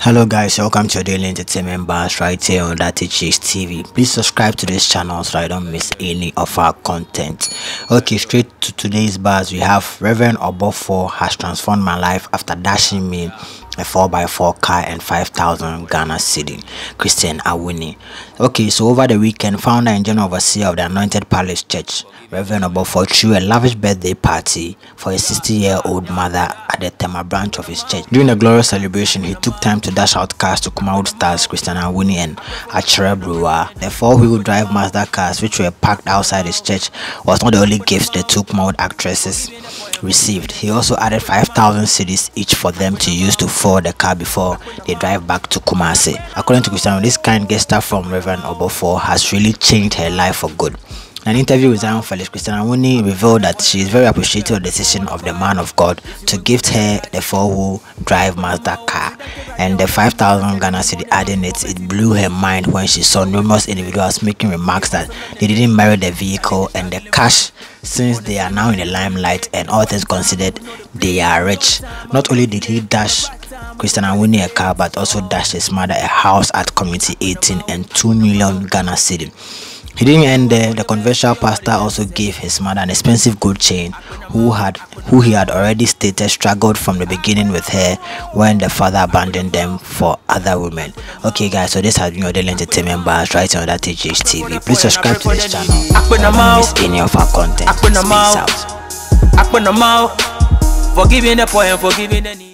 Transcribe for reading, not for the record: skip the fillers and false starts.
Hello guys, welcome to your daily entertainment bars right here on that GHC. Please subscribe to this channel so I don't miss any of our content. Okay, straight to today's bars. We have Reverend Obofour has transformed my life after dashing me a 4x4 car and 5,000 Ghana cedi. Christiana Awuni. Okay, so over the weekend, founder and general overseer of the Anointed Palace Church, Reverend Obofour, threw a lavish birthday party for his 60-year-old mother at the Tema branch of his church. During the glorious celebration, he took time to dash out cars to Kumawood stars Christiana Awuni and Akyere Bruwaa. The four-wheel drive Mazda cars, which were parked outside his church, was not the only gift the two Kumawood actresses received. He also added 5,000 cedis each for them to use to forward the car before they drive back to Kumasi. According to Christiana, this kind gesture from Reverend Obofour has really changed her life for good. In an interview with Zion Felix, Christiana Awuni revealed that she is very appreciative of the decision of the man of God to gift her the four-wheel drive Mazda car, and the 5,000 Ghana cedi adding it blew her mind when she saw numerous individuals making remarks that they didn't marry the vehicle and the cash, since they are now in the limelight and all things considered, they are rich. Not only did he dash Christiana Awuni a car, but also dashed his mother a house at Community 18 and 2 million Ghana cedi. He didn't end there. The conventional pastor also gave his mother an expensive gold chain, who he had already stated struggled from the beginning with her when the father abandoned them for other women. Okay guys, so this has been your daily entertainment bars right on that GHC. Please subscribe to this channel so don't miss any of our content. Peace out. Forgiving the point, forgiving the